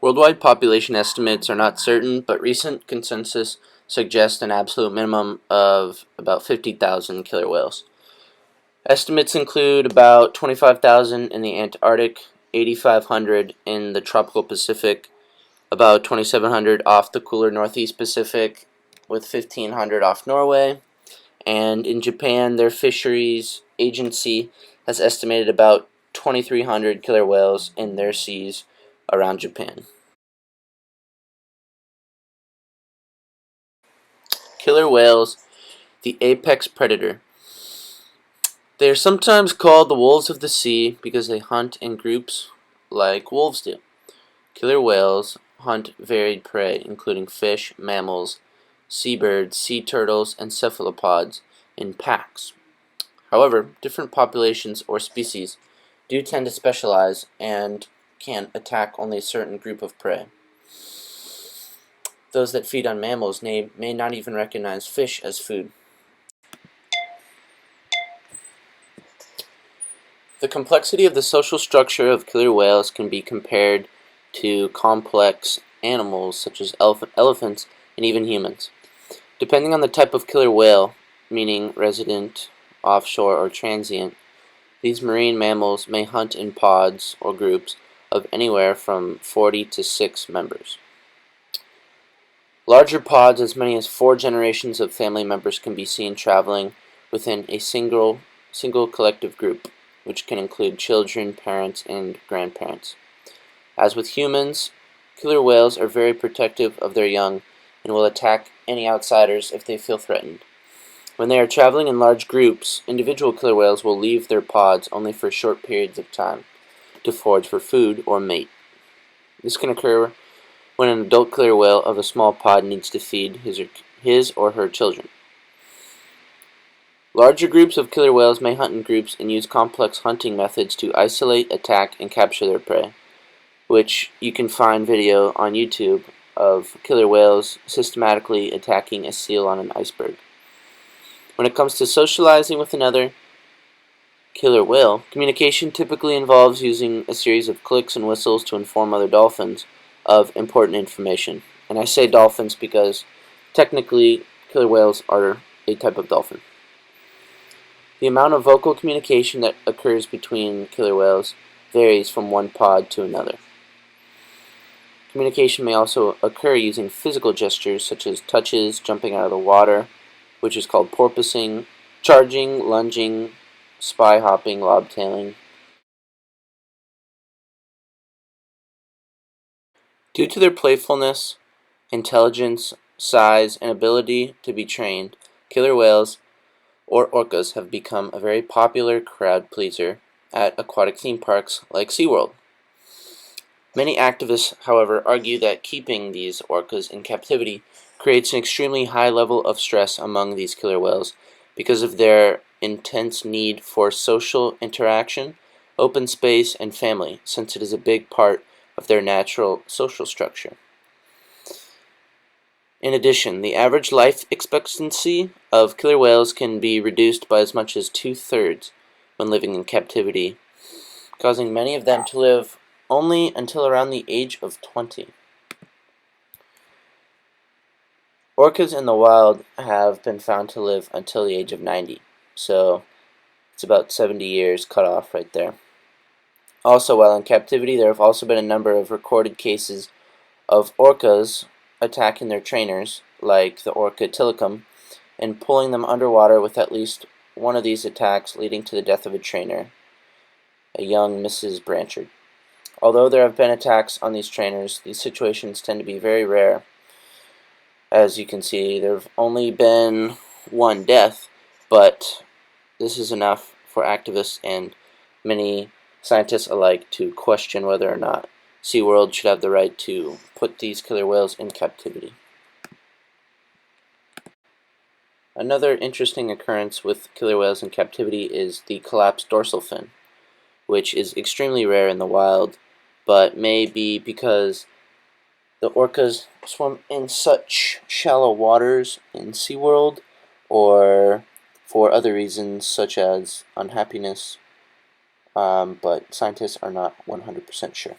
Worldwide population estimates are not certain, but recent consensus suggests an absolute minimum of about 50,000 killer whales. Estimates include about 25,000 in the Antarctic, 8,500 in the tropical Pacific, about 2,700 off the cooler Northeast Pacific, with 1,500 off Norway, and in Japan, their fisheries agency has estimated about 2,300 killer whales in their seas around Japan. Killer whales, the apex predator. They are sometimes called the wolves of the sea because they hunt in groups like wolves do. Killer whales hunt varied prey, including fish, mammals, seabirds, sea turtles, and cephalopods, in packs. However, different populations or species do tend to specialize and can attack only a certain group of prey. Those that feed on mammals may not even recognize fish as food. The complexity of the social structure of killer whales can be compared to complex animals such as elephants and even humans. Depending on the type of killer whale, meaning resident, offshore, or transient, these marine mammals may hunt in pods or groups of anywhere from 40 to 6 members. Larger pods, as many as 4 generations of family members, can be seen traveling within a single collective group, which can include children, parents, and grandparents. As with humans, killer whales are very protective of their young and will attack any outsiders if they feel threatened. When they are traveling in large groups, individual killer whales will leave their pods only for short periods of time to forage for food or mate. This can occur when an adult killer whale of a small pod needs to feed his or her children. Larger groups of killer whales may hunt in groups and use complex hunting methods to isolate, attack, and capture their prey, which you can find video on YouTube of killer whales systematically attacking a seal on an iceberg. When it comes to socializing with another killer whale, communication typically involves using a series of clicks and whistles to inform other dolphins of important information. And I say dolphins because technically killer whales are a type of dolphin. The amount of vocal communication that occurs between killer whales varies from one pod to another. Communication may also occur using physical gestures such as touches, jumping out of the water, which is called porpoising, charging, lunging, spy hopping, lobtailing. Due to their playfulness, intelligence, size, and ability to be trained, killer whales, or orcas, have become a very popular crowd pleaser at aquatic theme parks like SeaWorld. Many activists, however, argue that keeping these orcas in captivity creates an extremely high level of stress among these killer whales because of their intense need for social interaction, open space, and family, since it is a big part of their natural social structure. In addition, the average life expectancy of killer whales can be reduced by as much as 2/3 when living in captivity, causing many of them to live only until around the age of 20. Orcas in the wild have been found to live until the age of 90, so it's about 70 years cut off right there. Also, while in captivity, there have also been a number of recorded cases of orcas attacking their trainers, like the orca tilicum, and pulling them underwater, with at least one of these attacks leading to the death of a trainer, a young Mrs. Branchard. Although there have been attacks on these trainers, these situations tend to be very rare. As you can see, there have only been one death, but this is enough for activists and many scientists alike to question whether or not SeaWorld should have the right to put these killer whales in captivity. Another interesting occurrence with killer whales in captivity is the collapsed dorsal fin, which is extremely rare in the wild, but may be because the orcas swim in such shallow waters in SeaWorld, or for other reasons such as unhappiness, but scientists are not 100% sure.